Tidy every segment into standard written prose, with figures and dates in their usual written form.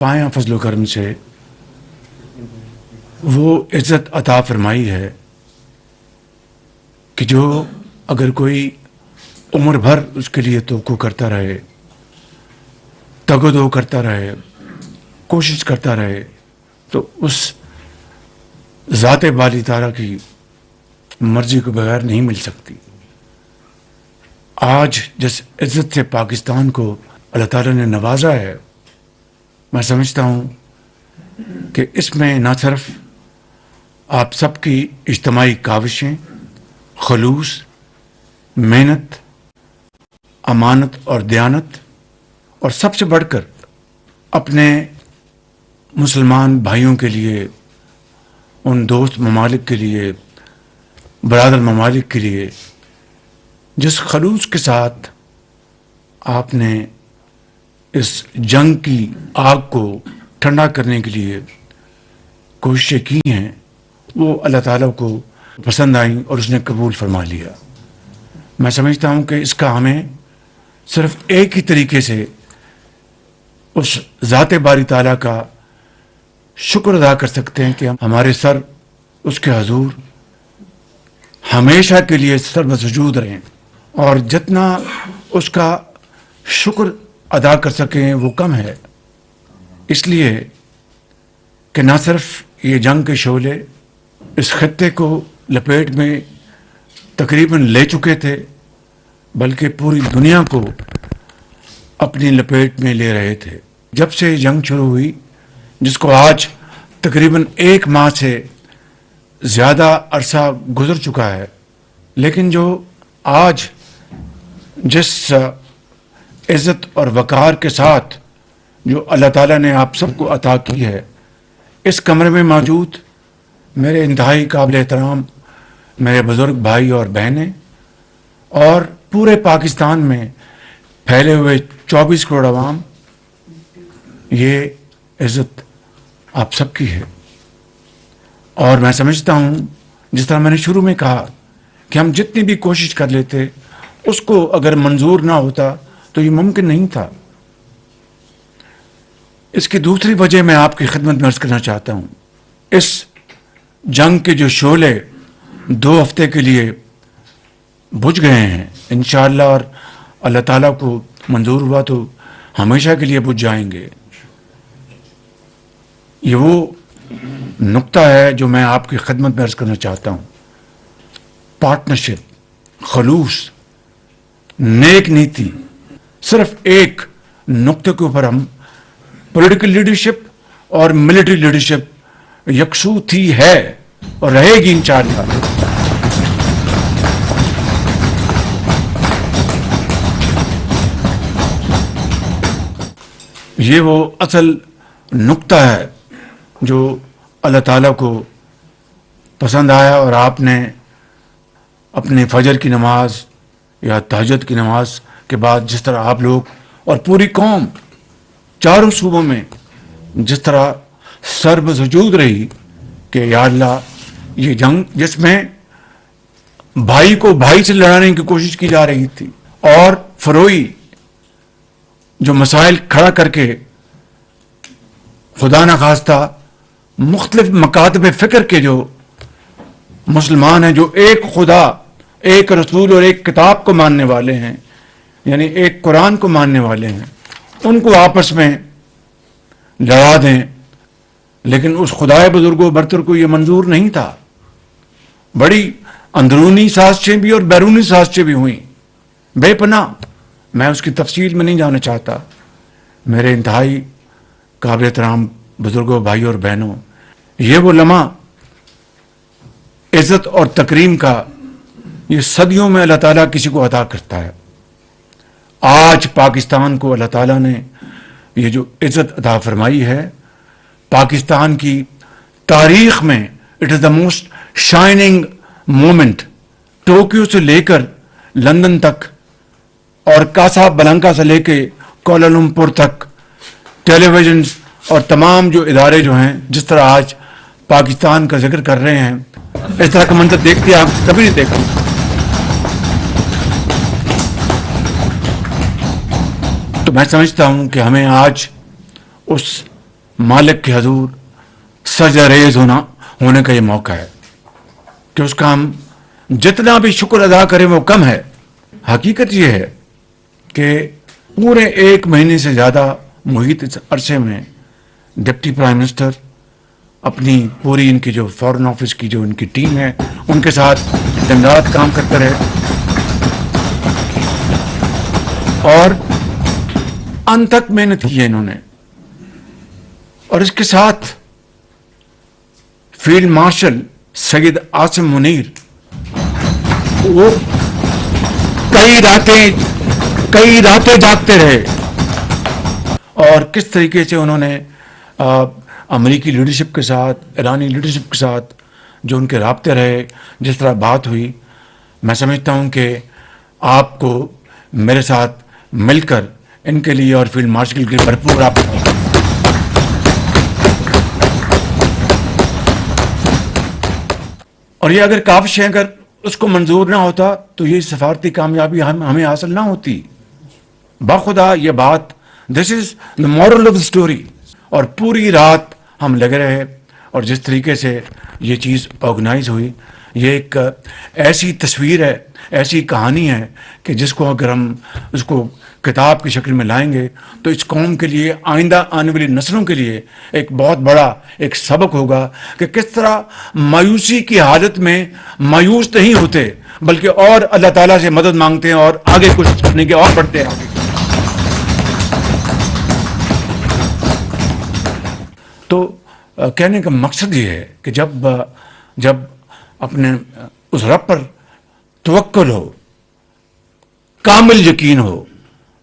پایا فضل و کرم سے وہ عزت عطا فرمائی ہے کہ جو اگر کوئی عمر بھر اس کے لیے توقع کرتا رہے، تگ و دو کرتا رہے، کوشش کرتا رہے، تو اس ذات باری تعالیٰ کی مرضی کے بغیر نہیں مل سکتی۔ آج جس عزت سے پاکستان کو اللہ تعالیٰ نے نوازا ہے، میں سمجھتا ہوں کہ اس میں نہ صرف آپ سب کی اجتماعی کاوشیں، خلوص، محنت، امانت اور دیانت، اور سب سے بڑھ کر اپنے مسلمان بھائیوں کے لیے، ان دوست ممالک کے لیے، برادر ممالک کے لیے جس خلوص کے ساتھ آپ نے اس جنگ کی آگ کو ٹھنڈا کرنے کے لیے کوششیں کی ہیں، وہ اللہ تعالیٰ کو پسند آئیں اور اس نے قبول فرما لیا۔ میں سمجھتا ہوں کہ اس کا ہمیں صرف ایک ہی طریقے سے اس ذات باری تعالیٰ کا شکر ادا کر سکتے ہیں کہ ہمارے سر اس کے حضور ہمیشہ کے لیے سر بسجود رہیں، اور جتنا اس کا شکر ادا کر سکیں وہ کم ہے، اس لیے کہ نہ صرف یہ جنگ کے شعلے اس خطے کو لپیٹ میں تقریباً لے چکے تھے، بلکہ پوری دنیا کو اپنی لپیٹ میں لے رہے تھے۔ جب سے یہ جنگ شروع ہوئی، جس کو آج تقریباً 1 ماہ سے زیادہ عرصہ گزر چکا ہے، لیکن جو آج جس عزت اور وقار کے ساتھ جو اللہ تعالیٰ نے آپ سب کو عطا کی ہے، اس کمرے میں موجود میرے انتہائی قابل احترام میرے بزرگ بھائی اور بہنیں، اور پورے پاکستان میں پھیلے ہوئے 24 کروڑ عوام، یہ عزت آپ سب کی ہے۔ اور میں سمجھتا ہوں، جس طرح میں نے شروع میں کہا کہ ہم جتنی بھی کوشش کر لیتے، اس کو اگر منظور نہ ہوتا تو یہ ممکن نہیں تھا۔ اس کی دوسری وجہ میں آپ کی خدمت میں عرض کرنا چاہتا ہوں، اس جنگ کے جو شعلے 2 ہفتے کے لیے بجھ گئے ہیں، انشاءاللہ، اور اللہ تعالیٰ کو منظور ہوا تو ہمیشہ کے لیے بجھ جائیں گے۔ یہ وہ نقطہ ہے جو میں آپ کی خدمت میں عرض کرنا چاہتا ہوں۔ پارٹنرشپ، خلوص، نیک نیتی، صرف ایک نقطے کے اوپر ہم پولیٹیکل لیڈرشپ اور ملٹری لیڈرشپ یکسو تھی، ہے اور رہے گی انشاءاللہ۔ یہ وہ اصل نقطہ ہے جو اللہ تعالیٰ کو پسند آیا، اور آپ نے اپنے فجر کی نماز یا تہجد کی نماز کے بعد جس طرح آپ لوگ اور پوری قوم چاروں صوبوں میں جس طرح سر بسجود رہی کہ یا اللہ، یہ جنگ جس میں بھائی کو بھائی سے لڑانے کی کوشش کی جا رہی تھی، اور فروئی جو مسائل کھڑا کر کے خدا نخواستہ مختلف مکاتب فکر کے جو مسلمان ہیں، جو ایک خدا، ایک رسول اور ایک کتاب کو ماننے والے ہیں، یعنی ایک قرآن کو ماننے والے ہیں، ان کو آپس میں لڑا دیں، لیکن اس خدائے بزرگ و برتر کو یہ منظور نہیں تھا۔ بڑی اندرونی سازشیں بھی اور بیرونی سازشیں بھی ہوئیں، بے پناہ، میں اس کی تفصیل میں نہیں جانا چاہتا۔ میرے انتہائی قابل احترام بزرگوں، بھائی اور بہنوں، یہ وہ لمحہ عزت اور تکریم کا یہ صدیوں میں اللہ تعالیٰ کسی کو عطا کرتا ہے۔ آج پاکستان کو اللہ تعالیٰ نے یہ جو عزت عطا فرمائی ہے، پاکستان کی تاریخ میں it is the most shining moment. Tokyo سے لے کر لندن تک، اور کاسا بلنکا سے لے کے کوالالمپور تک، ٹیلی ویژنز اور تمام جو ادارے جو ہیں جس طرح آج پاکستان کا ذکر کر رہے ہیں، اس طرح کا منظر دیکھتے آپ کبھی نہیں دیکھا۔ تو میں سمجھتا ہوں کہ ہمیں آج اس मालिक के हजूर सजदा रेज होने का ये मौका है कि उसका हम जितना भी शुक्र अदा करें वो कम है। हकीकत ये है कि पूरे 1 महीने से ज़्यादा मुहित इस अरसे में डिप्टी प्राइम मिनिस्टर अपनी पूरी इनकी जो फॉरेन ऑफिस की जो इनकी टीम है उनके साथ दिन रात काम करते रहे और अंत तक मेहनत की है इन्होंने। और इसके साथ फील्ड मार्शल सैयद आसिम मुनीर, वो कई रातें जागते रहे और किस तरीके से उन्होंने अमेरिकी लीडरशिप के साथ, ईरानी लीडरशिप के साथ जो उनके राब्ते रहे, जिस तरह बात हुई, मैं समझता हूं कि आपको मेरे साथ मिलकर इनके लिए और फील्ड मार्शल के लिए भरपूर आप और ये अगर काबिश है, अगर उसको मंजूर ना होता तो ये सफारती कामयाबी हमें हासिल ना होती। बाखुदा ये बात, this is the moral of the story. और पूरी रात हम लगे रहे और जिस तरीके से ये चीज़ ऑर्गेनाइज हुई, ये एक ऐसी तस्वीर है, ऐसी कहानी है कि जिसको अगर हम उसको किताब की शक्ल में लाएंगे तो इस कौम के लिए, आइंदा आने वाली नस्लों के लिए एक बहुत बड़ा एक सबक होगा कि किस तरह मायूसी की हालत में मायूस नहीं होते बल्कि और अल्लाह ताला से मदद मांगते हैं और आगे कोशिश करने के और बढ़ते हैं। तो कहने का मकसद ये है कि जब अपने उस रब पर तवक्कुल हो, कामिल यकीन हो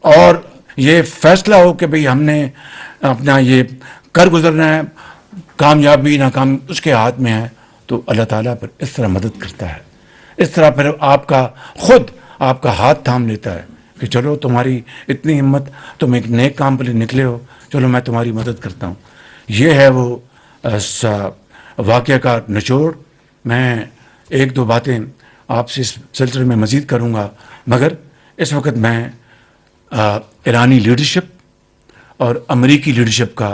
और ये फैसला हो कि भाई हमने अपना ये कर गुजरना है, कामयाबी नाकाम उसके हाथ में है, तो अल्लाह ताला पर इस तरह मदद करता है, इस तरह फिर आपका हाथ थाम लेता है कि चलो तुम्हारी इतनी हिम्मत, तुम एक नेक काम के लिए निकले हो, चलो मैं तुम्हारी मदद करता हूँ। ये है वो वाक़या का निचोड़। मैं एक दो बातें आपसे इस सिलसिले में मज़ीद करूँगा, मगर इस वक्त मैं ईरानी लीडरशिप और अमेरिकी लीडरशिप का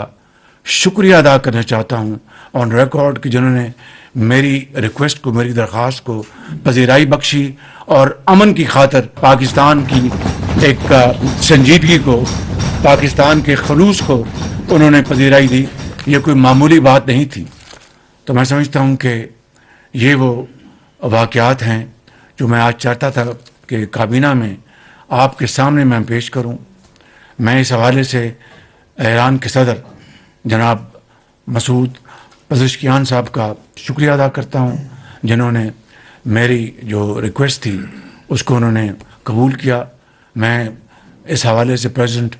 शुक्रिया अदा करना चाहता हूँ ऑन रिकॉर्ड कि जिन्होंने मेरी रिक्वेस्ट को, मेरी दरख्वास्त को पजीराई बख्शी और अमन की खातर पाकिस्तान की एक संजीदगी को, पाकिस्तान के खलूस को उन्होंने पजीराई दी। ये कोई मामूली बात नहीं थी। तो मैं समझता हूँ कि ये वो वाक़यात हैं जो मैं आज चाहता था कि काबीना में आपके सामने मैं पेश करूं। मैं इस हवाले से ईरान के सदर जनाब मसूद पज़ेश्कियान साहब का शुक्रिया अदा करता हूं, जिन्होंने मेरी जो रिक्वेस्ट थी उसको उन्होंने कबूल किया। मैं इस हवाले से प्रेसिडेंट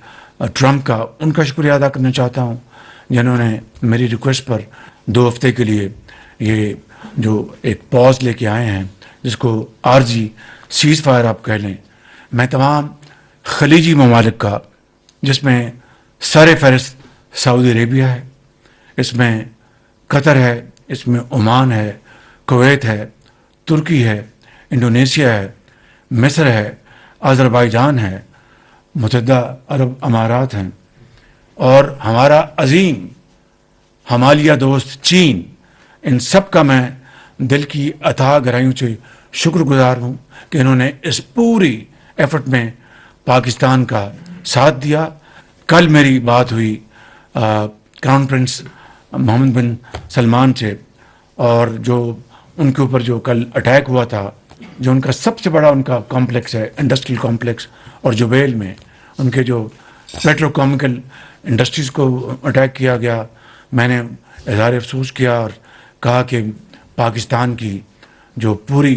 ट्रंप का उनका शुक्रिया अदा करना चाहता हूं, जिन्होंने मेरी रिक्वेस्ट पर 2 हफ्ते के लिए ये जो एक पॉज लेके आए हैं, जिसको आरजी सीज़ फायर आप कह लें। मैं तमाम खलीजी ममालिक का, जिसमें सर फहरिस्त सऊदी अरेबिया है, इसमें कतर है, इसमें ओमान है, कुवैत है, तुर्की है, इंडोनेशिया है, मिस्र है, अज़रबैजान है, मुत्तहिदा अरब अमारात हैं और हमारा अजीम हमालिया दोस्त चीन, इन सब का मैं दिल की अथाह गहराइयों से शुक्रगुजार हूँ कि इन्होंने इस पूरी एफर्ट में पाकिस्तान का साथ दिया। कल मेरी बात हुई क्राउन प्रिंस मोहम्मद बिन सलमान से, और जो उनके ऊपर जो कल अटैक हुआ था, जो उनका सबसे बड़ा उनका कॉम्प्लेक्स है, इंडस्ट्रियल कॉम्प्लेक्स, और जुबैल में उनके जो पेट्रोकेमिकल इंडस्ट्रीज़ को अटैक किया गया, मैंने इज़हार अफसोस किया और कहा कि पाकिस्तान की जो पूरी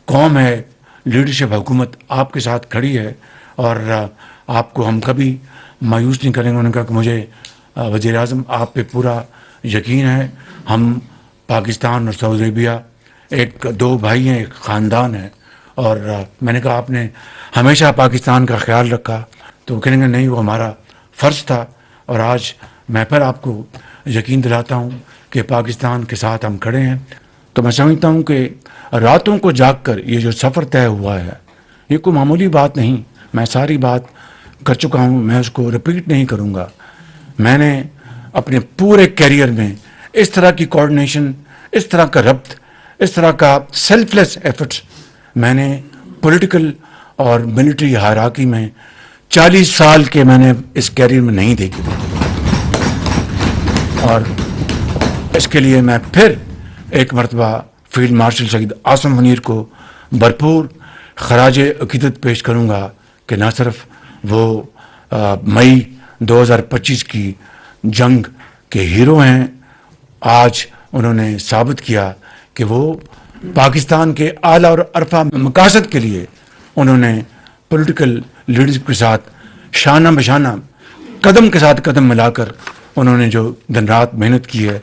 कौम है, लीडरशिप हुकूमत आपके साथ खड़ी है और आपको हम कभी मायूस नहीं करेंगे। उन्होंने कहा कि मुझे वज़ीर आज़म आप पे पूरा यकीन है, हम पाकिस्तान और सऊदी अरेबिया एक 2 भाई हैं, एक ख़ानदान है। और मैंने कहा आपने हमेशा पाकिस्तान का ख्याल रखा, तो कहेंगे नहीं, वो हमारा फ़र्ज़ था। और आज मैं फिर आपको यकीन दिलाता हूँ कि पाकिस्तान के साथ हम खड़े हैं। तो मैं समझता हूँ कि रातों को जाग कर ये जो सफ़र तय हुआ है, ये कोई मामूली बात नहीं। मैं सारी बात कर चुका हूँ, मैं उसको रिपीट नहीं करूँगा। मैंने अपने पूरे कैरियर में इस तरह की कोऑर्डिनेशन, इस तरह का रब्त, इस तरह का सेल्फलेस एफर्ट्स मैंने पॉलिटिकल और मिलिट्री हायरार्की में 40 साल के मैंने इस कैरियर में नहीं देखे थे। और इसके लिए मैं फिर एक मरतबा फील्ड मार्शल शहीद आसिम मुनीर को भरपूर खराज अकीदत पेश करूँगा कि न सिर्फ वो मई 2025 की जंग के हीरो हैं, आज उन्होंने साबित किया कि वो पाकिस्तान के आला और अरफा मकासद के लिए उन्होंने पॉलिटिकल लीडरशिप के साथ शाना बशाना कदम के साथ कदम मिलाकर उन्होंने जो दिन रात मेहनत की है,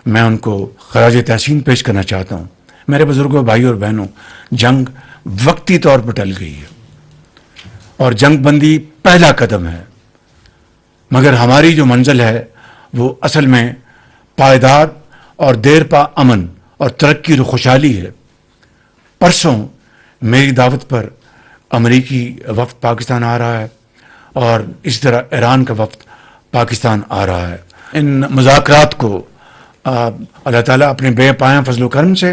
मैं उनको खराज तहसीन पेश करना चाहता हूँ। मेरे बुजुर्गों, भाइयों और बहनों, जंग वक्ती तौर पर टल गई है और जंग बंदी पहला कदम है, मगर हमारी जो मंजिल है वो असल में पायदार और देर पा अमन और तरक्की और खुशहाली है। परसों मेरी दावत पर अमेरिकी वफ्द पाकिस्तान आ रहा है और इसी तरह ईरान का वफ्द पाकिस्तान आ रहा है। इन मुज़ाकरात को अल्लाह ताला अपने बेपाया फजल करम से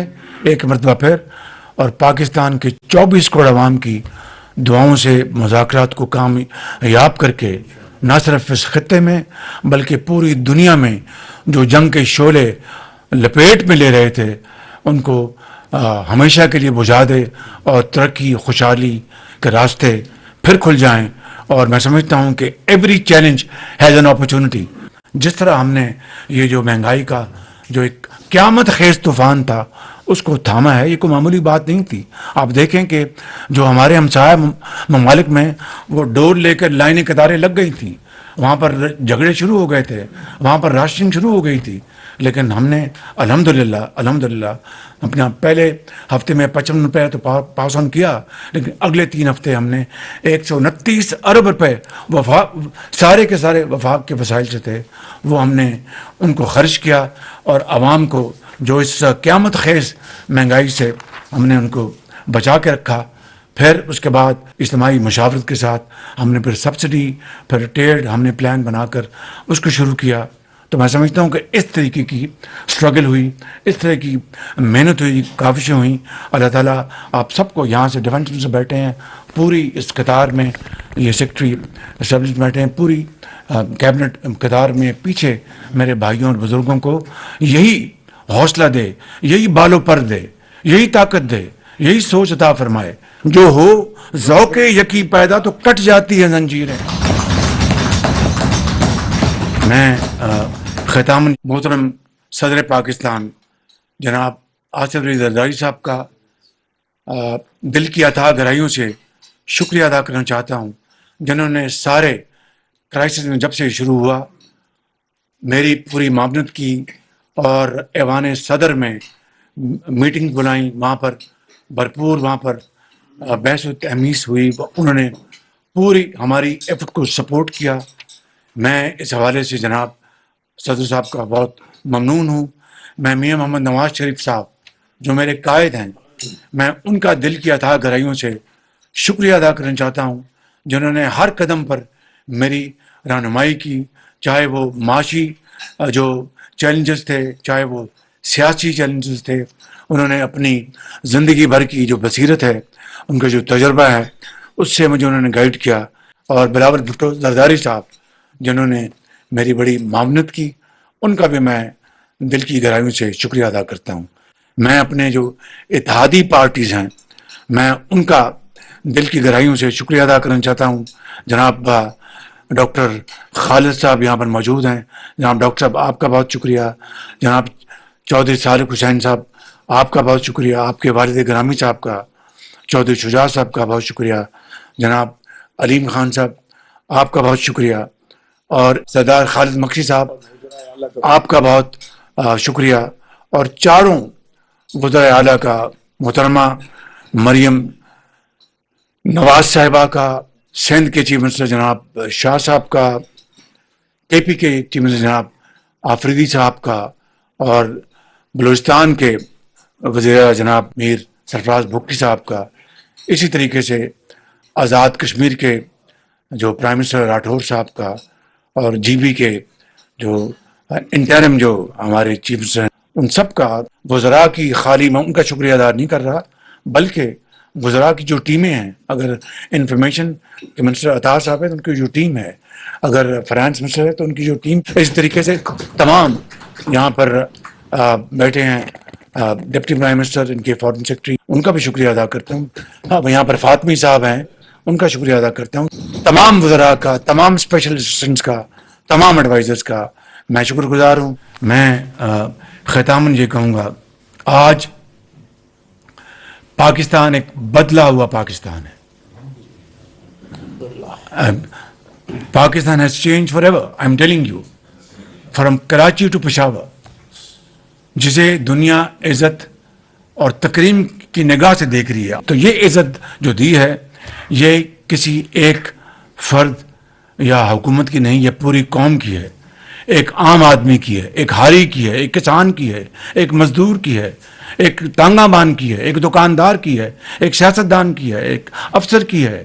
एक मरतबा फिर और पाकिस्तान के 24 करोड़ अवाम की दुआओं से मुज़ाकरात को कामयाब करके न सिर्फ इस खत्ते में बल्कि पूरी दुनिया में जो जंग के शोले लपेट में ले रहे थे उनको हमेशा के लिए बुझा दे और तरक्की खुशहाली के रास्ते फिर खुल जाएं। और मैं समझता हूं कि every challenge has an opportunity. जिस तरह हमने ये जो महंगाई का जो एक क़यामत खेज तूफान था उसको थामा है, ये कोई मामूली बात नहीं थी। आप देखें कि जो हमारे हमसाया ममालिक में वो डोर लेकर लाइनें कतारें लग गई थी, वहाँ पर झगड़े शुरू हो गए थे, वहाँ पर राशनिंग शुरू हो गई थी, लेकिन हमने अल्हम्दुलिल्लाह अपना पहले हफ्ते में 55 रुपये तो पास ऑन किया, लेकिन अगले 3 हफ्ते हमने 129 अरब रुपये सारे के सारे वफाक के वसाइल से थे वो हमने उनको खर्च किया और आवाम को जो इस क़यामत खेज महंगाई से हमने उनको बचा के रखा। फिर उसके बाद इज्तिमाई मुशावरत के साथ हमने फिर सब्सिडी, फिर ट्रेड हमने प्लान बनाकर उसको शुरू किया। तो मैं समझता हूँ कि इस तरीके की स्ट्रगल हुई, इस तरह की मेहनत हुई, काविशें हुई। अल्लाह ताला आप सबको, यहाँ से डिफेंस से बैठे हैं, पूरी इस कतार में ये सेक्रेटरी एस्टेब्लिश बैठे हैं, पूरी कैबिनेट कतार में पीछे मेरे भाइयों और बुज़ुर्गों को यही हौसला दे, यही बालो पर दे, यही ताकत दे, यही सोच अता फरमाए। जो हो ज़ौक़े यकी पैदा तो कट जाती है जंजीरें। मैं ख़ितामन मोहतरम सदर पाकिस्तान जनाब आसिफ अली जरदारी साहब का दिल की अथाह गहराइयों से शुक्रिया अदा करना चाहता हूँ, जिन्होंने सारे क्राइसिस में जब से शुरू हुआ मेरी पूरी मामनत की और ऐवान सदर में मीटिंग बुलाई, वहाँ पर भरपूर वहाँ पर बहस व तहमीस हुई, उन्होंने पूरी हमारी एफर्ट को सपोर्ट किया। मैं इस हवाले से जनाब सदर साहब का बहुत ममनून हूँ। मैं मियाँ मोहम्मद नवाज शरीफ साहब जो मेरे कायद हैं, मैं उनका दिल की अथाह गहराइयों से शुक्रिया अदा करना चाहता हूँ, जिन्होंने हर कदम पर मेरी रहनुमाई की, चाहे वो माशी जो चैलेंजेस थे, चाहे वो सियासी चैलेंजेस थे। उन्होंने अपनी ज़िंदगी भर की जो बसीरत है, उनका जो तजर्बा है, उससे मुझे उन्होंने गाइड किया। और बिलावल भुट्टो जरदारी साहब जिन्होंने मेरी बड़ी मामनत की, उनका भी मैं दिल की गहराइयों से शुक्रिया अदा करता हूँ। मैं अपने जो इत्तेहादी पार्टीज़ हैं, मैं उनका दिल की गहराइयों से शुक्रिया अदा करना चाहता हूँ। जनाब डॉक्टर खालिद साहब यहाँ पर मौजूद हैं। जनाब डॉक्टर साहब आपका बहुत शुक्रिया। जनाब चौधरी सालिक हुसैन साहब आपका बहुत शुक्रिया। आपके वालिद ग्रामी साहब का, चौधरी शुजा साहब का बहुत शुक्रिया। जनाब अलीम खान साहब आपका बहुत शुक्रिया। और सरदार खालिद मक्सी साहब आपका बहुत शुक्रिया। और चारों वज़राए आला का, मोहतरमा मरियम नवाज साहिबा का, सिंध के चीफ मिनिस्टर जनाब शाह साहब का, केपी के चीफ मिनिस्टर जनाब आफरीदी साहब का, और बलूचिस्तान के वज़ीर जनाब मीर सरफराज भुट्टी साहब का, इसी तरीके से आज़ाद कश्मीर के जो प्राइम मिनिस्टर राठौर साहब का, और जीबी के जो انٹرم جو ہمارے چیف منسٹر ہیں ان سب کا، وزراء کی خالی میں ان کا شکریہ ادا نہیں کر رہا، بلکہ وزراء کی جو ٹیمیں ہیں، اگر انفارمیشن کے منسٹر عطا صاحب ہے تو ان کی جو ٹیم ہے، اگر فائنانس منسٹر ہے تو ان کی جو ٹیم، اس طریقے سے تمام یہاں پر بیٹھے ہیں ڈپٹی پرائم منسٹر، ان کے فارن سیکرٹری، ان کا بھی شکریہ ادا کرتا ہوں. یہاں پر فاطمی صاحب ہیں، ان کا شکریہ ادا کرتا ہوں. تمام وزراء کا، تمام اسپیشل اسسٹنٹس کا، تمام ایڈوائزرز کا میں شکر گزار ہوں. میں ختاماً یہ کہوں گا، آج پاکستان ایک بدلا ہوا پاکستان ہے. Pakistan has changed forever. I'm telling you, from Karachi to Peshawar, جسے دنیا عزت اور تکریم کی نگاہ سے دیکھ رہی ہے. تو یہ عزت جو دی ہے، یہ کسی ایک فرد یا حکومت کی نہیں، یہ پوری قوم کی ہے، ایک عام آدمی کی ہے، ایک ہاری کی ہے، ایک کسان کی ہے، ایک مزدور کی ہے، ایک تانگا بان کی ہے، ایک دکاندار کی ہے، ایک سیاستدان کی ہے، ایک افسر کی ہے،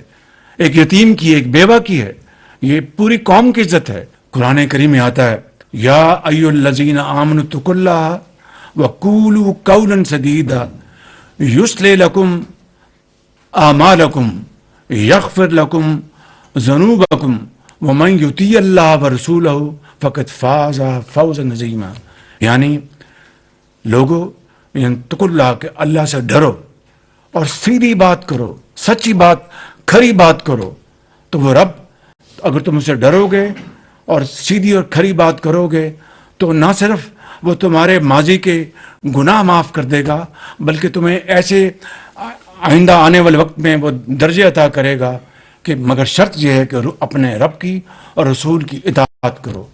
ایک یتیم کی ہے، ایک بیوہ کی ہے. یہ پوری قوم کی عزت ہے. قرآن کریم میں آتا ہے، یا ایھا الذین آمنوا اتقوا اللہ وقولوا قولا سدیدا یصلح لکم اعمالکم یغفر لکم ذنوبکم ومن یطیع اللہ ورسولہ فقد فاز فوزا عظیما. یعنی لوگو، اتقوا اللہ، کہ اللہ سے ڈرو اور سیدھی بات کرو، سچی بات، کھری بات کرو. تو وہ رب، اگر تم اس سے ڈرو گے اور سیدھی اور کھری بات کرو گے تو نہ صرف وہ تمہارے ماضی کے گناہ معاف کر دے گا، بلکہ تمہیں ایسے آئندہ آنے والے وقت میں وہ درجے عطا کرے گا کہ مگر شرط یہ ہے کہ اپنے رب کی اور رسول کی اطاعت کرو.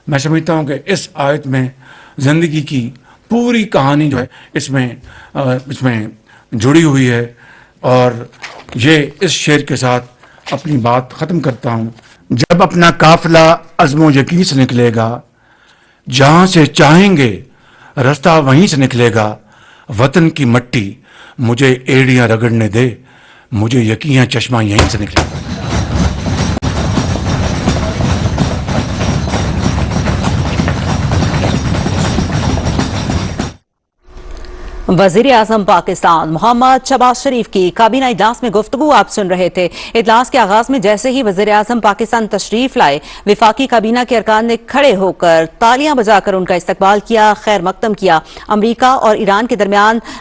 میں سمجھتا ہوں کہ اس آیت میں زندگی کی پوری کہانی جو ہے اس میں جڑی ہوئی ہے. اور یہ اس شعر کے ساتھ اپنی بات ختم کرتا ہوں. جب اپنا قافلہ عزم و یقین سے نکلے گا، جہاں سے چاہیں گے رستہ وہیں سے نکلے گا. وطن کی مٹی مجھے ایڑیاں رگڑنے دے، مجھے یقین چشمہ یہیں سے نکلے گا. وزیر اعظم پاکستان محمد شہباز شریف کی کابینہ اجلاس میں گفتگو آپ سن رہے تھے. اجلاس کے آغاز میں جیسے ہی وزیر اعظم پاکستان تشریف لائے، وفاقی کابینہ کے ارکان نے کھڑے ہو کر تالیاں بجا کر ان کا استقبال کیا، خیر مقدم کیا. امریکہ اور ایران کے درمیان